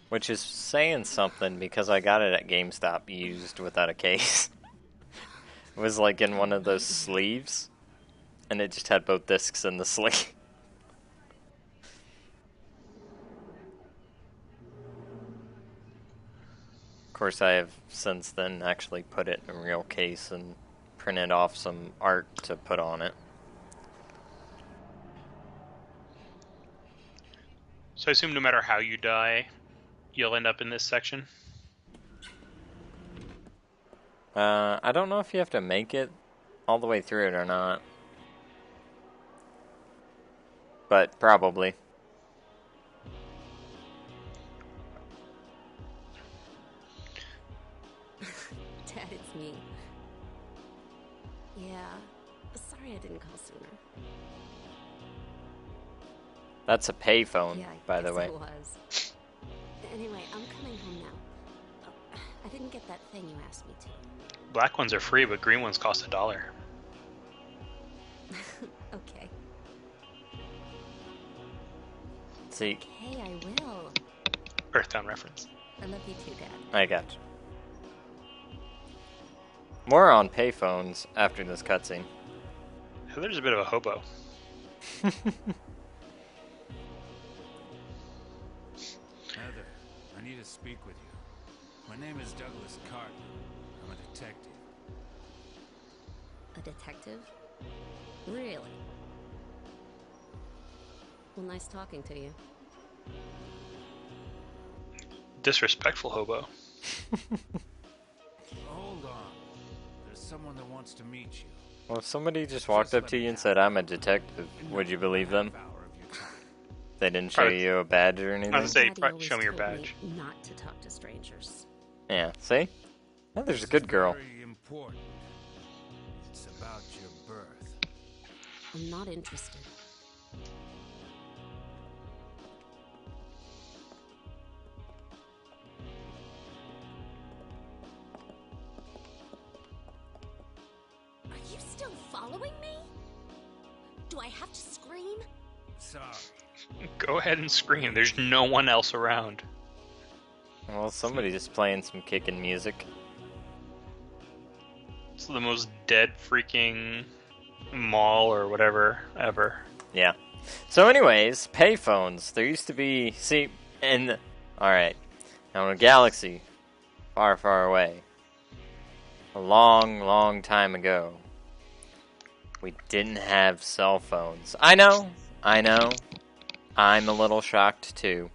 Which is saying something because I got it at GameStop used without a case. It was like in one of those sleeves, and it just had both discs in the sleeve. Of course, I have since then actually put it in a real case and printed off some art to put on it. So I assume no matter how you die, you'll end up in this section? I don't know if you have to make it all the way through it or not. But probably. Dad, it's me. Yeah. Sorry I didn't call sooner. That's a payphone, Yeah, by I the guess way. it was. Anyway, I'm coming home now. Oh, I didn't get that thing you asked me to. Black ones are free, but green ones cost $1. Okay. See, Okay, I will. Earthbound reference. I love you too, Dad. I got you. More on payphones after this cutscene. Heather's a bit of a hobo. Heather, I need to speak with you. My name is Douglas Carton. I'm a detective. A detective? Really? Well, nice talking to you. Disrespectful hobo. Hold on. There's someone that wants to meet you. Well, if somebody just walked up to you and said, I'm a detective, would you believe them? They didn't show Probably. you a badge or I anything? was gonna say, Daddy always show me your told badge. not to talk to strangers. Yeah, see? Heather's a good girl. Very important. It's about your birth. I'm not interested. Are you still following me? Do I have to scream? Sorry. Go ahead and scream. There's no one else around. Well, somebody's playing some kickin' music. It's the most dead freaking mall or whatever ever. Yeah. So anyways, payphones. There used to be, see, alright. Now in a galaxy far, far away, a long, long time ago, we didn't have cell phones. I know. I'm a little shocked too.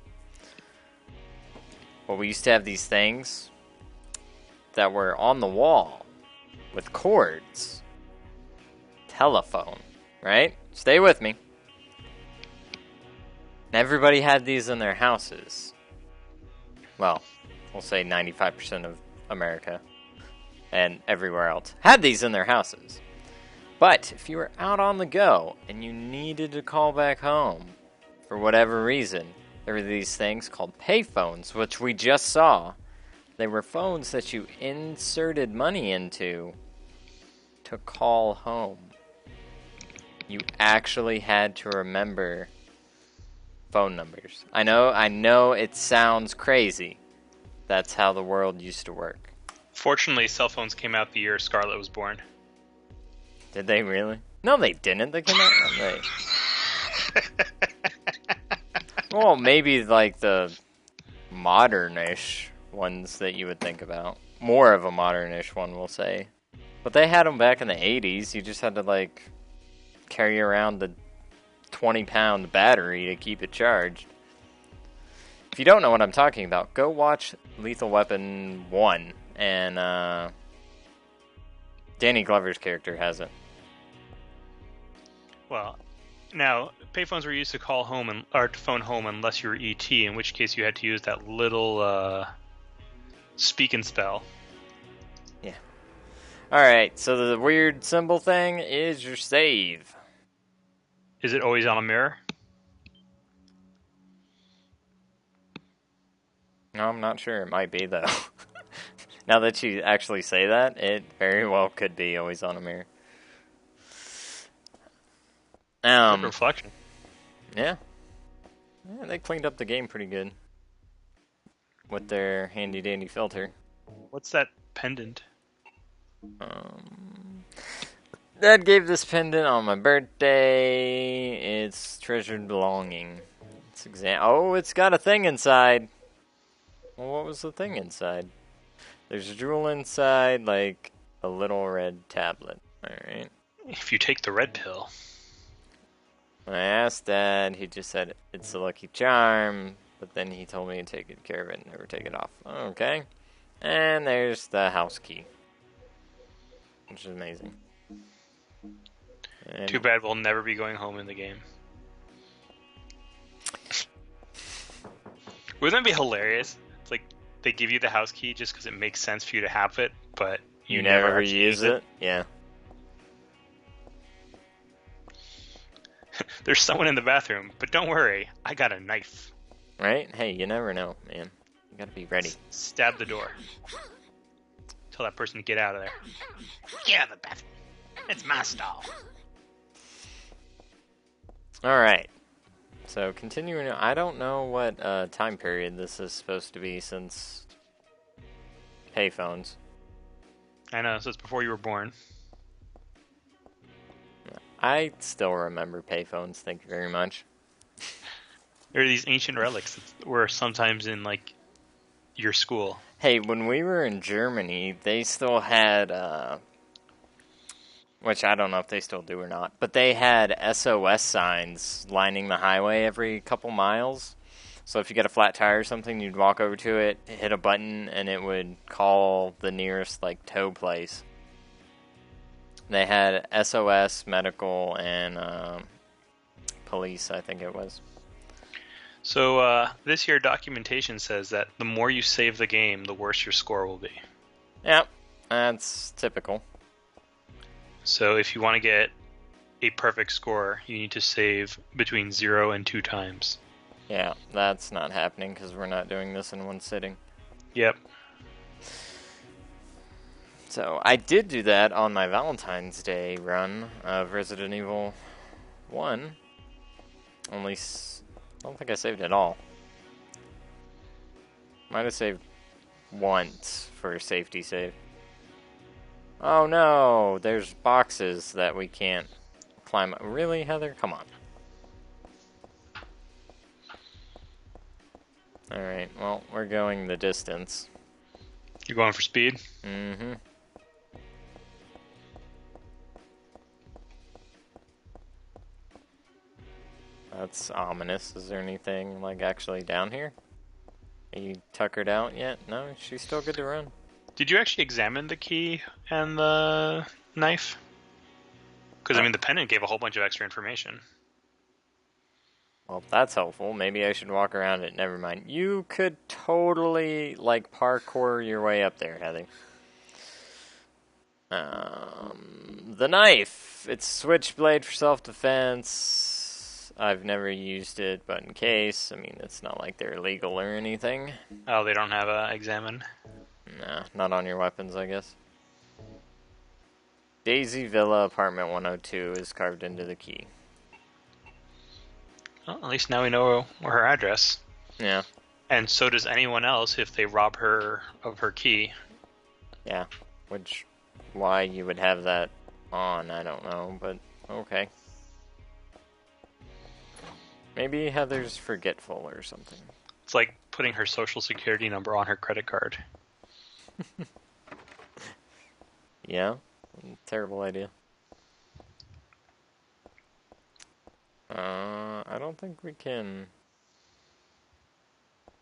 But we used to have these things that were on the wall with cords. Telephone, right? Stay with me. And everybody had these in their houses. Well, we'll say 95% of America and everywhere else had these in their houses. But if you were out on the go and you needed to call back home for whatever reason, there were these things called payphones, which we just saw. They were phones that you inserted money into to call home. You actually had to remember phone numbers. I know it sounds crazy. That's how the world used to work. Fortunately, cell phones came out the year Scarlett was born. Did they really? No, they didn't. They came out. Well, maybe like the modern-ish ones that you would think about. More of a modern-ish one, we'll say. But they had them back in the 80s. You just had to, like, carry around the 20-pound battery to keep it charged. If you don't know what I'm talking about, go watch Lethal Weapon 1. And, Danny Glover's character has it. Well, now, payphones were used to call home or to phone home unless you were ET, in which case you had to use that little speak and spell. Yeah. Alright, so the weird symbol thing is your save. Is it always on a mirror? No, I'm not sure. It might be, though. Now that you actually say that, it very well could be always on a mirror. Good reflection. Yeah. They cleaned up the game pretty good. with their handy dandy filter. What's that pendant? Dad gave this pendant on my birthday. It's treasured belonging. It's got a thing inside. Well, what was the thing inside? There's a jewel inside, like a little red tablet. Alright. If you take the red pill. When I asked Dad, he just said it's a lucky charm, but then he told me to take good care of it and never take it off. Okay. And there's the house key, which is amazing. And Too bad we'll never be going home in the game. Wouldn't that be hilarious? It's like they give you the house key just because it makes sense for you to have it, but you never actually use it? Yeah. There's someone in the bathroom, but don't worry, I got a knife. Right? Hey, you never know, man. You gotta be ready. Stab the door. Tell that person to get out of there. Get out of the bathroom. It's my stall. Alright. So, continuing, I don't know what time period this is supposed to be since payphones. I know, so it's before you were born. I still remember payphones, thank you very much. There are these ancient relics that were sometimes in, like, your school. Hey, when we were in Germany, they still had, which I don't know if they still do or not, but they had SOS signs lining the highway every couple miles. So if you get a flat tire or something, you'd walk over to it, hit a button, and it would call the nearest, like, tow place. They had SOS, medical, and police, I think it was. So this year documentation says that the more you save the game, the worse your score will be. Yep, that's typical. So if you want to get a perfect score, you need to save between 0 and 2 times. Yeah, that's not happening because we're not doing this in one sitting. Yep. So I did do that on my Valentine's Day run of Resident Evil 1. I don't think I saved it all. Might have saved once for a safety save. Oh no, there's boxes that we can't climb up. Really, Heather? Come on. Alright, well, we're going the distance. You're going for speed? Mm-hmm. That's ominous. Is there anything, like, actually down here? Are you tuckered out yet? No? She's still good to run. Did you actually examine the key and the knife? Because, I mean, the pendant gave a whole bunch of extra information. Well, that's helpful. Maybe I should walk around it. Never mind. You could totally, like, parkour your way up there, Heather. The knife. It's switchblade for self-defense. I've never used it, but in case. I mean, it's not like they're illegal or anything. Oh, they don't have a examine? Nah, not on your weapons, I guess. Daisy Villa, apartment 102 is carved into the key. Well, at least now we know her address. Yeah. And so does anyone else if they rob her of her key. Yeah. Why you would have that on, I don't know, but okay. Maybe Heather's forgetful or something. It's like putting her social security number on her credit card. Yeah? Terrible idea. I don't think we can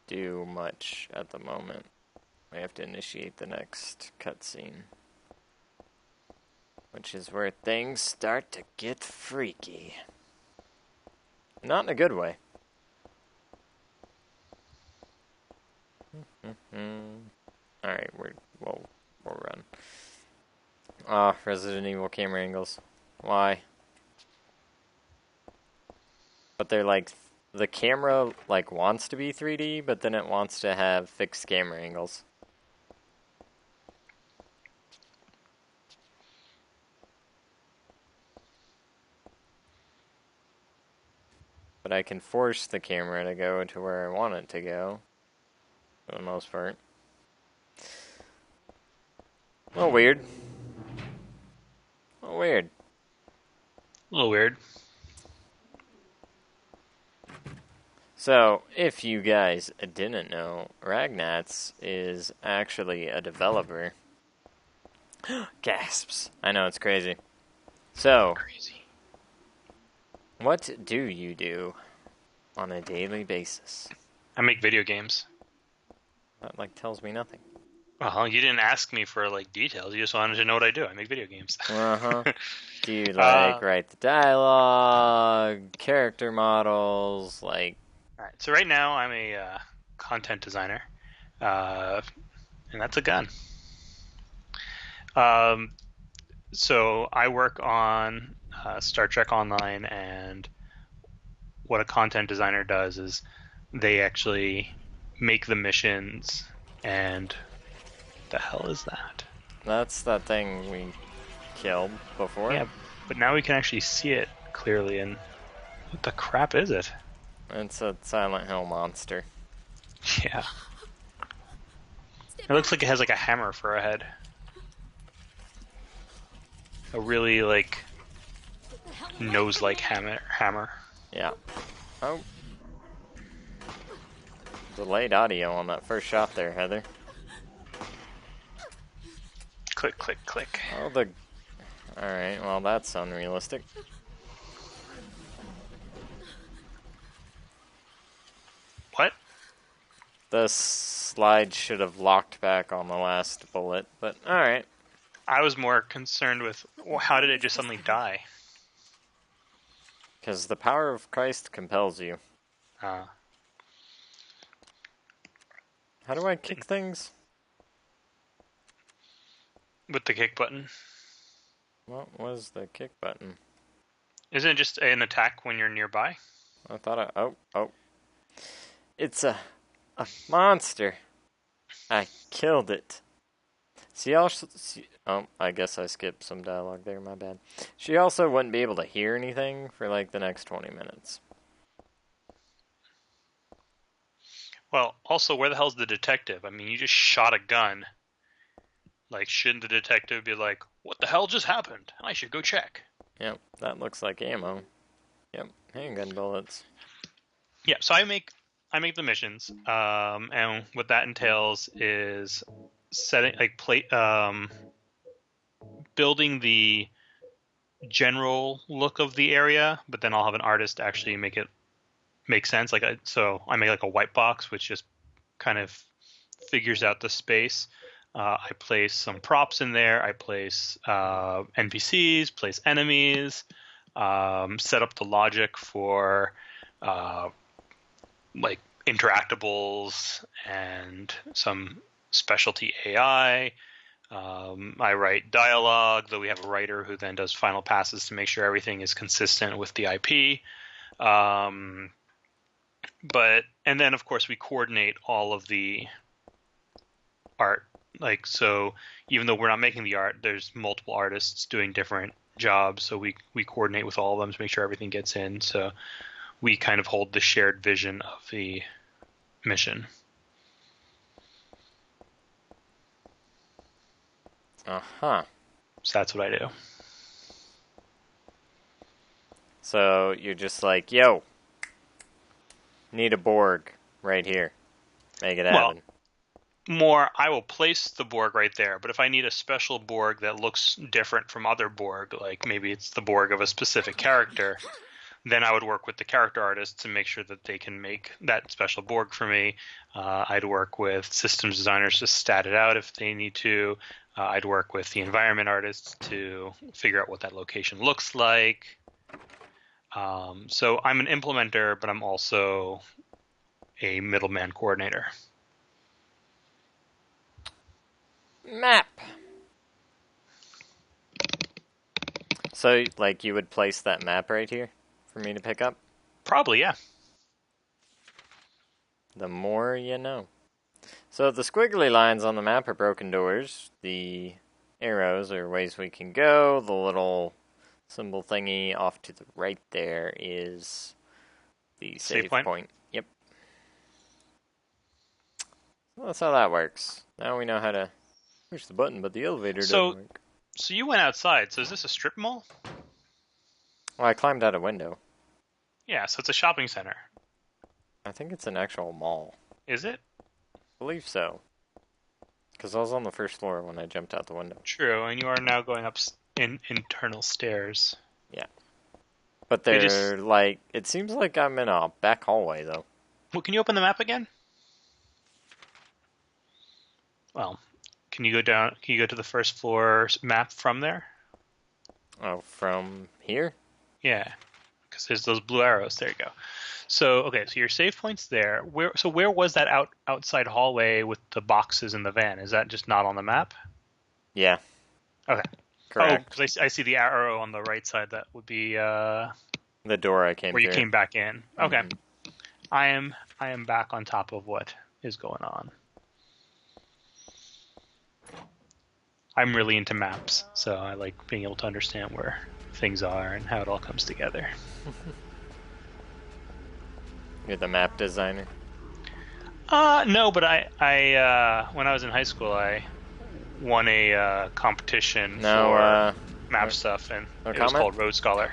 do much at the moment. We have to initiate the next cutscene. Which is where things start to get freaky. Not in a good way. Alright, we'll run. Resident Evil camera angles. Why? But they're like, the camera like wants to be 3D, but then it wants to have fixed camera angles. But I can force the camera to go to where I want it to go. for the most part. Oh, weird. Oh, weird. A little weird. So, if you guys didn't know, Ragnatz is actually a developer. Gasps. I know, it's crazy. So, Crazy. what do you do on a daily basis? I make video games. That, like, tells me nothing. Well, you didn't ask me for like details. You just wanted to know what I do. I make video games. Uh-huh. Do you, like, write the dialogue, character models, like... Alright, so right now I'm a content designer, and that's a gun. So I work on Star Trek Online, and what a content designer does is they actually make the missions. And the hell is that? That's that thing we killed before. Yeah, but now we can actually see it clearly. And what the crap is it? It's a Silent Hill monster. Yeah, it looks like it has like a hammer for a head. A really like nose-like hammer. Yeah. Oh. Delayed audio on that first shot there, Heather. Click, click, click. Oh, the... Alright, well, that's unrealistic. What? The slide should have locked back on the last bullet, but alright. I was more concerned with, well, how did it just suddenly die? Because the power of Christ compels you. How do I kick things? With the kick button. What was the kick button? Isn't it just an attack when you're nearby? I thought oh. It's a monster. I killed it. I guess I skipped some dialogue there, my bad. She also wouldn't be able to hear anything for like the next 20 minutes. Well, also, where the hell's the detective? I mean, you just shot a gun. Like, shouldn't the detective be like, what the hell just happened? I should go check. Yep, that looks like ammo. Yep, handgun bullets. Yeah, so I make the missions, and what that entails is setting building the general look of the area, but then I'll have an artist actually make it make sense. So I make like a white box, which just kind of figures out the space. I place some props in there. I place NPCs, place enemies, set up the logic for like interactables and some specialty AI. I write dialogue, though we have a writer who then does final passes to make sure everything is consistent with the IP. And then of course we coordinate all of the art. Like, so even though we're not making the art, there's multiple artists doing different jobs. So we coordinate with all of them to make sure everything gets in. So we kind of hold the shared vision of the mission. Uh-huh. So that's what I do. So you're just like, yo, need a Borg right here. Make it happen. More, I will place the Borg right there, but if I need a special Borg that looks different from other Borg, like maybe it's the Borg of a specific character, then I would work with the character artists to make sure that they can make that special Borg for me. I'd work with systems designers to stat it out if they need to. I'd work with the environment artists to figure out what that location looks like. So I'm an implementer, but I'm also a middleman coordinator. Map. So, like, you would place that map right here for me to pick up? Probably, yeah. The more you know. So the squiggly lines on the map are broken doors. The arrows are ways we can go. The little symbol thingy off to the right there is the save point. Yep. Well, that's how that works. Now we know how to push the button, but the elevator So- doesn't work. So you went outside. So is this a strip mall? Well, I climbed out a window. Yeah, so it's a shopping center. I think it's an actual mall. Is it? I believe so. Because I was on the first floor when I jumped out the window. True, and you are now going up internal stairs. But They they're just- like, it seems like I'm in a back hallway though. Well, can you open the map again? Well, can you go down? Can you go to the first floor map from there? Oh, from here? Yeah, because there's those blue arrows. There you go. So okay, so your save point's there. Where was that outside hallway with the boxes in the van? Is that just not on the map? Yeah. Okay. Correct. Oh, because I see the arrow on the right side. That would be The door I came where you through. came back in. Okay. Mhm. I am back on top of what is going on. I'm really into maps, so I like being able to understand where things are and how it all comes together. You're the map designer. No, but I when I was in high school, I won a competition No, for map no- stuff, and no it was comment? called Road Scholar.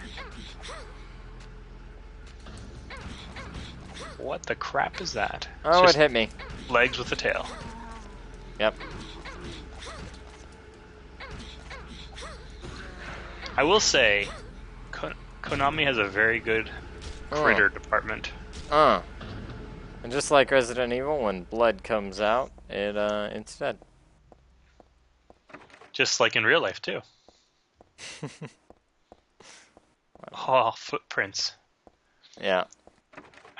What the crap is that? It's Oh, it just hit me. legs with a tail. Yep. I will say, Konami has a very good critter department. And just like Resident Evil, when blood comes out, it's dead. Just like in real life, too. Oh, footprints. Yeah.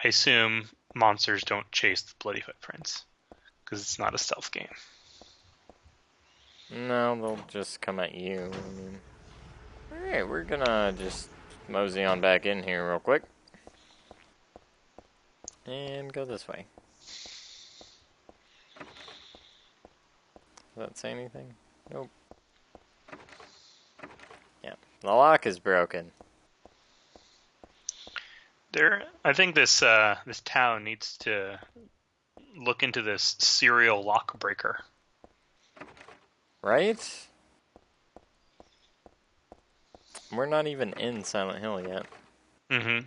I assume monsters don't chase the bloody footprints, because it's not a stealth game. No, they'll just come at you. I mean, alright, we're gonna just mosey on back in here real quick. And go this way. Does that say anything? Nope. Yeah. The lock is broken. I think this this town needs to look into this serial lock breaker. Right? We're not even in Silent Hill yet. Mm-hmm.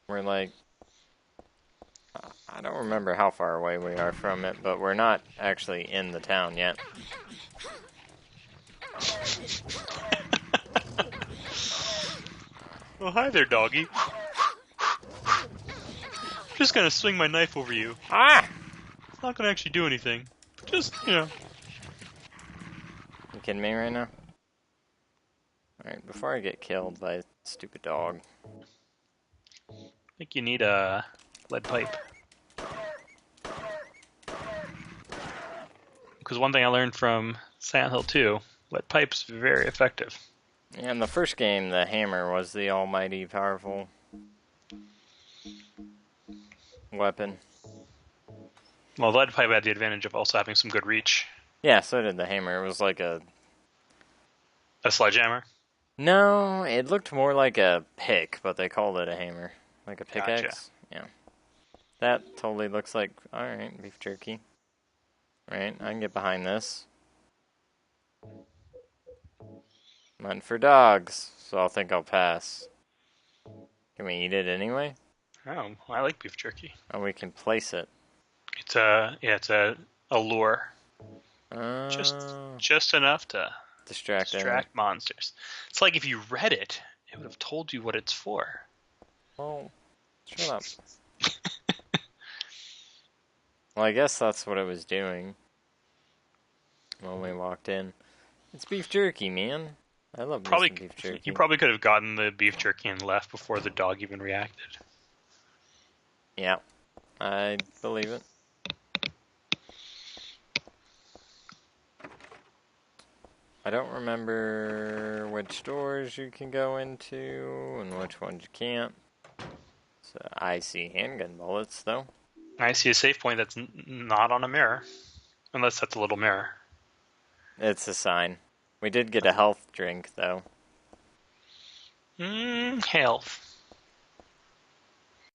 We're like... I don't remember how far away we are from it, but we're not actually in the town yet. Oh, hi there, doggy. Just gonna swing my knife over you. Ah! It's not gonna actually do anything. Just, you know. You kidding me right now? Alright, before I get killed by a stupid dog. I think you need a lead pipe. Because one thing I learned from Silent Hill 2, lead pipe's very effective. Yeah, in the first game, the hammer was the almighty powerful weapon. Well, lead pipe had the advantage of also having some good reach. Yeah, so did the hammer. It was like a... A sledgehammer. No, it looked more like a pick, but they called it a hammer. Like a pickaxe. Gotcha. Yeah. That totally looks like... Alright, beef jerky. Right, I can get behind this. Meant for dogs, so I'll think I'll pass. Can we eat it anyway? Oh, I like beef jerky. Oh, we can place it. It's a lure. Just enough to Distract them. distract monsters. It's like if you read it, it would have told you what it's for. Well, shut up. Well, I guess that's what it was doing when we walked in. It's beef jerky, man. I love me some beef jerky. You probably could have gotten the beef jerky and left before the dog even reacted. Yeah, I believe it. I don't remember which doors you can go into and which ones you can't. So I see handgun bullets, though. I see a safe point that's not on a mirror. Unless that's a little mirror. It's a sign. We did get a health drink, though. Health.